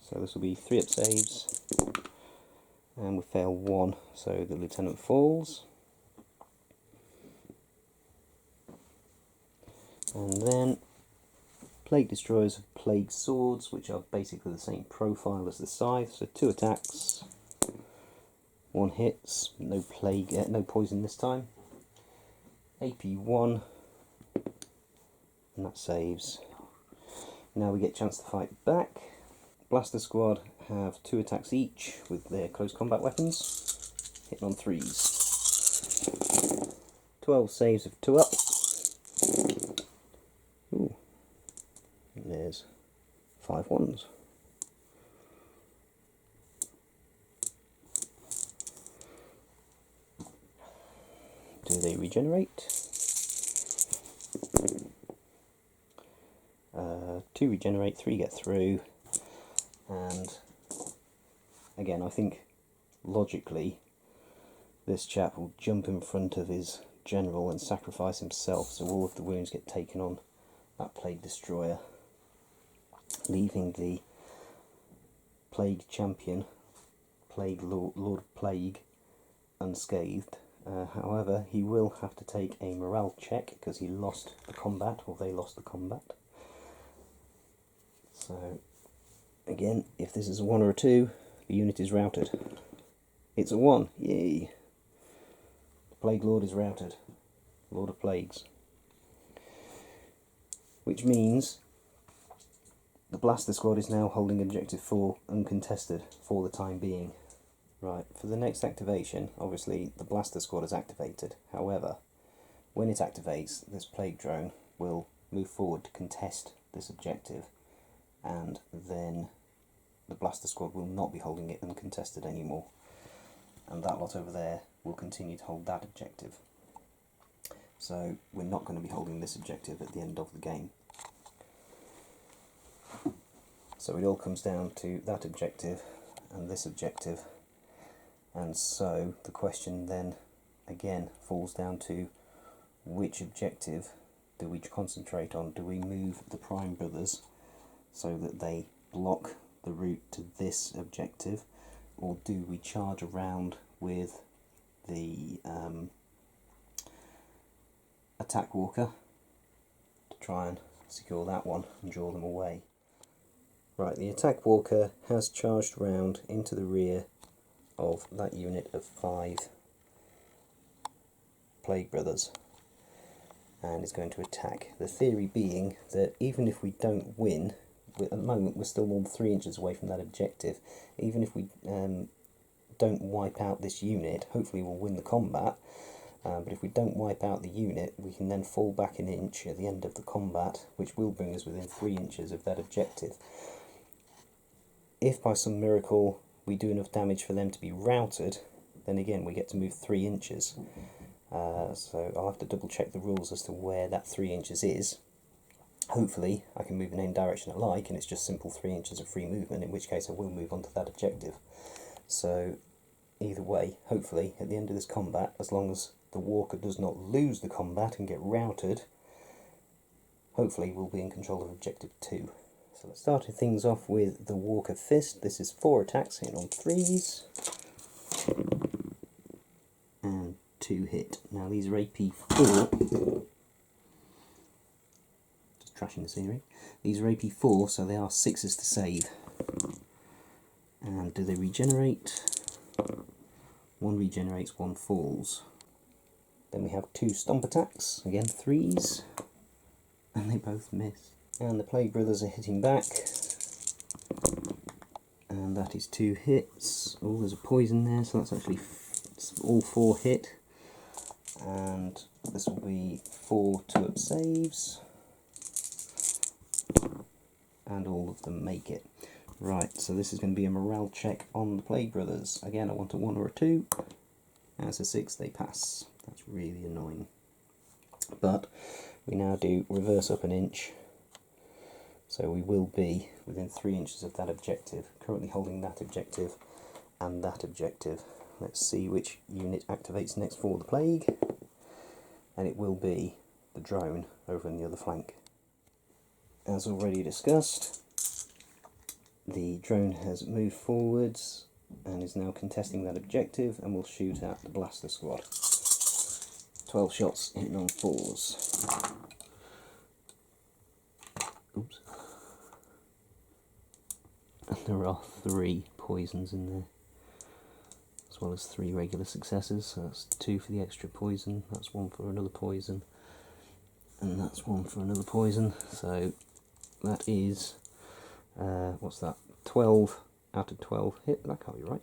So this will be 3 up saves. And we fail 1, so the lieutenant falls. And then Plague Destroyers have Plague Swords, which are basically the same profile as the scythe. So 2 attacks, 1 hits, no plague, no poison this time. AP1, and that saves. Now we get a chance to fight back. Blaster Squad have 2 attacks each with their close combat weapons, hitting on 3s. 12 saves of 2 up. Ooh, and there's 5 ones. Do they regenerate? 2 regenerate, 3 get through, and again I think logically this chap will jump in front of his general and sacrifice himself, so all of the wounds get taken on that Plague Destroyer, leaving the Plague Champion, Plague Lord of Plague, unscathed. However, he will have to take a morale check because he lost the combat, or they lost the combat. So, again, if this is a 1 or a 2, the unit is routed. It's a 1, yay! The Plague Lord is routed, Lord of Plagues. Which means the Blaster Squad is now holding Objective 4 uncontested for the time being. Right, for the next activation, obviously the Blaster Squad is activated. However, when it activates, this Plague Drone will move forward to contest this objective, and then the Blaster Squad will not be holding it uncontested anymore. And that lot over there will continue to hold that objective. So we're not going to be holding this objective at the end of the game. So it all comes down to that objective and this objective. And so the question then again falls down to which objective do we concentrate on? Do we move the Prime Brothers so that they block the route to this objective, or do we charge around with the Attack Walker to try and secure that one and draw them away? Right, the Attack Walker has charged round into the rear of that unit of 5 Plague Brothers and is going to attack. The theory being that even if we don't win, at the moment we're still more than 3 inches away from that objective, even if we don't wipe out this unit, hopefully we'll win the combat, but if we don't wipe out the unit, we can then fall back an inch at the end of the combat, which will bring us within 3 inches of that objective. If by some miracle we do enough damage for them to be routed, then again we get to move 3 inches. So I'll have to double check the rules as to where that 3 inches is. Hopefully I can move in any direction I like and it's just simple 3 inches of free movement, in which case I will move on to that objective. So either way, hopefully at the end of this combat, as long as the Walker does not lose the combat and get routed, hopefully we'll be in control of objective 2. So let's start things off with the Walker Fist. This is 4 attacks hitting on 3s. And 2 hit. Now these are AP4. Just trashing the scenery. These are AP4, so they are 6s to save. And Do they regenerate? One regenerates, one falls. Then we have 2 stomp attacks, again 3s, and they both miss. And the Plague Brothers are hitting back, and that is 2 hits. Oh, there's a poison there, so that's actually all 4 hit. And this will be 4 2-up saves, and all of them make it. Right, so this is going to be a morale check on the Plague Brothers. Again, I want a 1 or a 2. As a 6, they pass. That's really annoying. But we now do reverse up an inch. So we will be within 3 inches of that objective. Currently holding that objective and that objective. Let's see which unit activates next for the Plague. And it will be the drone over on the other flank. As already discussed, the drone has moved forwards and is now contesting that objective and will shoot at the blaster squad. 12 shots hitting on 4s. Oops. And there are 3 poisons in there, as well as 3 regular successes, so that's 2 for the extra poison, that's 1 for another poison, and that's 1 for another poison, so that is, what's that, 12 out of 12 hit. That can't be right.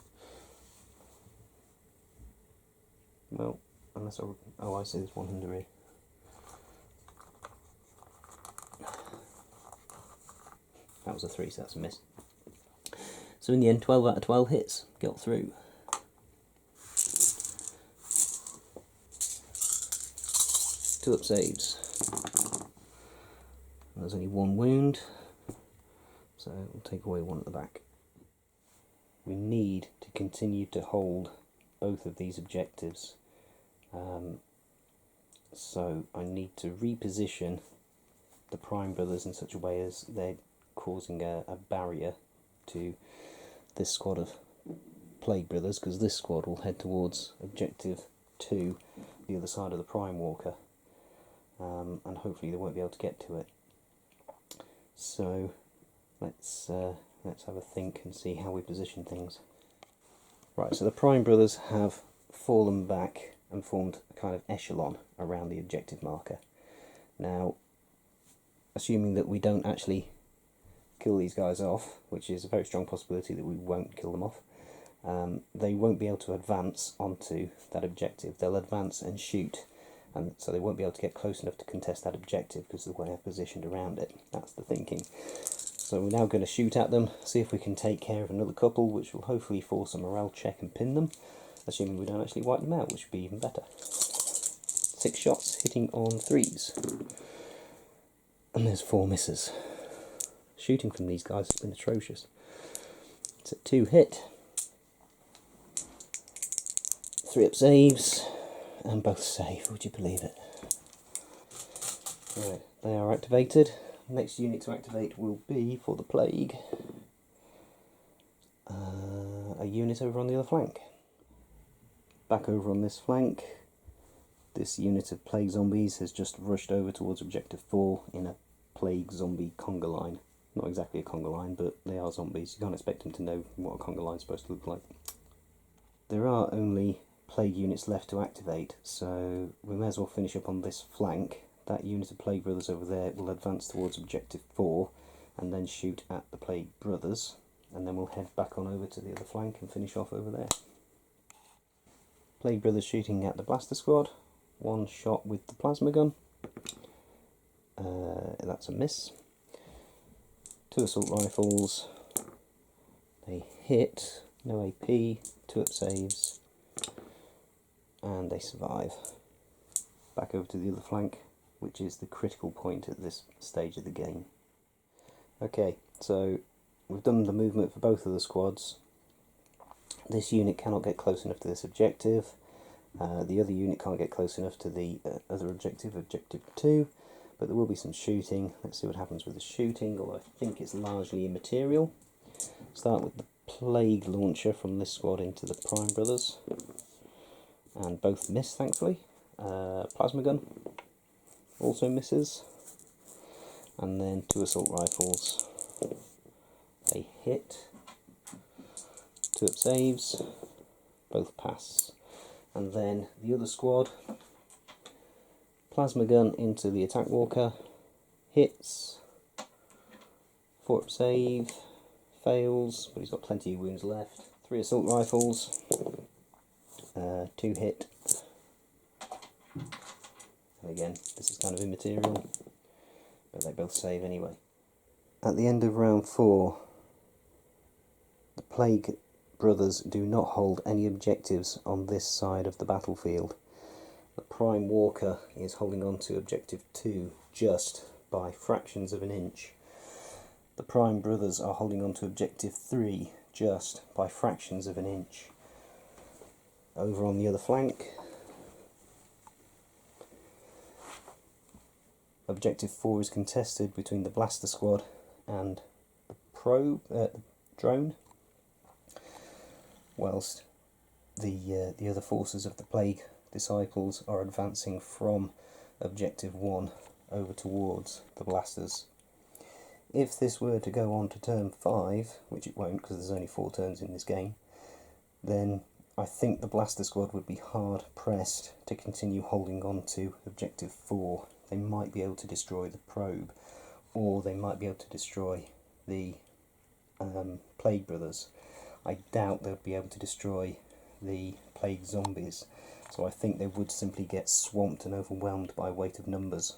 Well, unless I see there's 1 under here. That was a 3, so that's a miss. So in the end, 12 out of 12 hits got through. Two-up saves. There's only 1 wound, so we'll take away 1 at the back. We need to continue to hold both of these objectives. So I need to reposition the Prime Brothers in such a way as they're causing a barrier to this squad of Plague Brothers, because this squad will head towards objective 2, the other side of the Prime Walker, and hopefully they won't be able to get to it. So let's have a think and see how we position things. Right, so the Prime Brothers have fallen back and formed a kind of echelon around the objective marker. Now, assuming that we don't actually kill these guys off, which is a very strong possibility that we won't kill them off, they won't be able to advance onto that objective. They'll advance and shoot, and so they won't be able to get close enough to contest that objective because of the way they're positioned around it. That's the thinking. So we're now going to shoot at them, see if we can take care of another couple, which will hopefully force a morale check and pin them, assuming we don't actually wipe them out, which would be even better. 6 shots hitting on 3s. And there's 4 misses. Shooting from these guys has been atrocious. It's a 2 hit. 3 up saves, and both save, would you believe it? Right, they are activated. Next unit to activate will be, for the Plague, a unit over on the other flank. Back over on this flank, this unit of Plague Zombies has just rushed over towards Objective 4 in a Plague Zombie conga line. Not exactly a conga line, but they are zombies. You can't expect them to know what a conga line is supposed to look like. There are only Plague units left to activate, so we may as well finish up on this flank. That unit of Plague Brothers over there will advance towards Objective 4 and then shoot at the Plague Brothers, and then we'll head back on over to the other flank and finish off over there. Plague Brothers shooting at the Blaster Squad. 1 shot with the plasma gun. That's a miss. 2 assault rifles. They hit, no AP, 2 up saves, and they survive. Back over to the other flank, which is the critical point at this stage of the game. Okay, so we've done the movement for both of the squads. This unit cannot get close enough to this objective. The other unit can't get close enough to the other objective, Objective 2, but there will be some shooting. Let's see what happens with the shooting, although I think it's largely immaterial. Start with the Plague Launcher from this squad into the Prime Brothers, and both miss, thankfully. Plasma Gun also misses, and then 2 assault rifles. They hit, 2 up saves, both pass. And then the other squad, plasma gun into the attack walker, hits, 4 up save, fails, but he's got plenty of wounds left. 3 assault rifles, 2 hit. And again, this is kind of immaterial, but they both save anyway. At the end of round 4, the Plague Brothers do not hold any objectives on this side of the battlefield. The Prime Walker is holding on to objective 2 just by fractions of an inch. The Prime Brothers are holding on to objective 3 just by fractions of an inch. Over on the other flank, objective 4 is contested between the Blaster Squad and the drone, whilst the other forces of the Plague Disciples are advancing from objective 1 over towards the blasters. If this were to go on to turn 5, which it won't because there's only 4 turns in this game, then I think the Blaster Squad would be hard pressed to continue holding on to objective 4. They might be able to destroy the probe, or they might be able to destroy the Plague Brothers. I doubt they'll be able to destroy the Plague Zombies, so I think they would simply get swamped and overwhelmed by weight of numbers.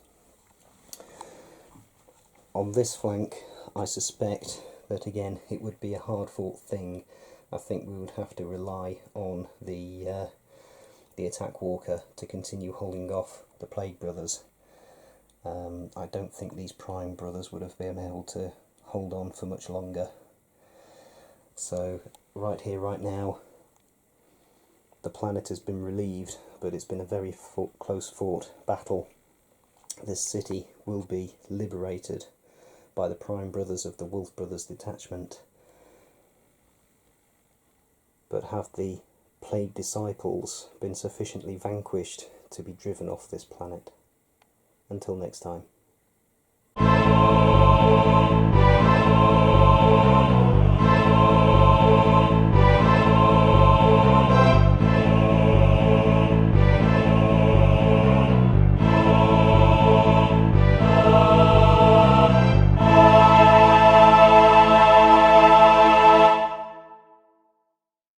On this flank, I suspect that again it would be a hard fought thing. I think we would have to rely on the attack walker to continue holding off the Plague Brothers. I don't think these Prime Brothers would have been able to hold on for much longer. So right here, right now, the planet has been relieved, but it's been a very close fought battle. This city will be liberated by the Prime Brothers of the Wolf Brothers Detachment. But have the Plague Disciples been sufficiently vanquished to be driven off this planet? Until next time.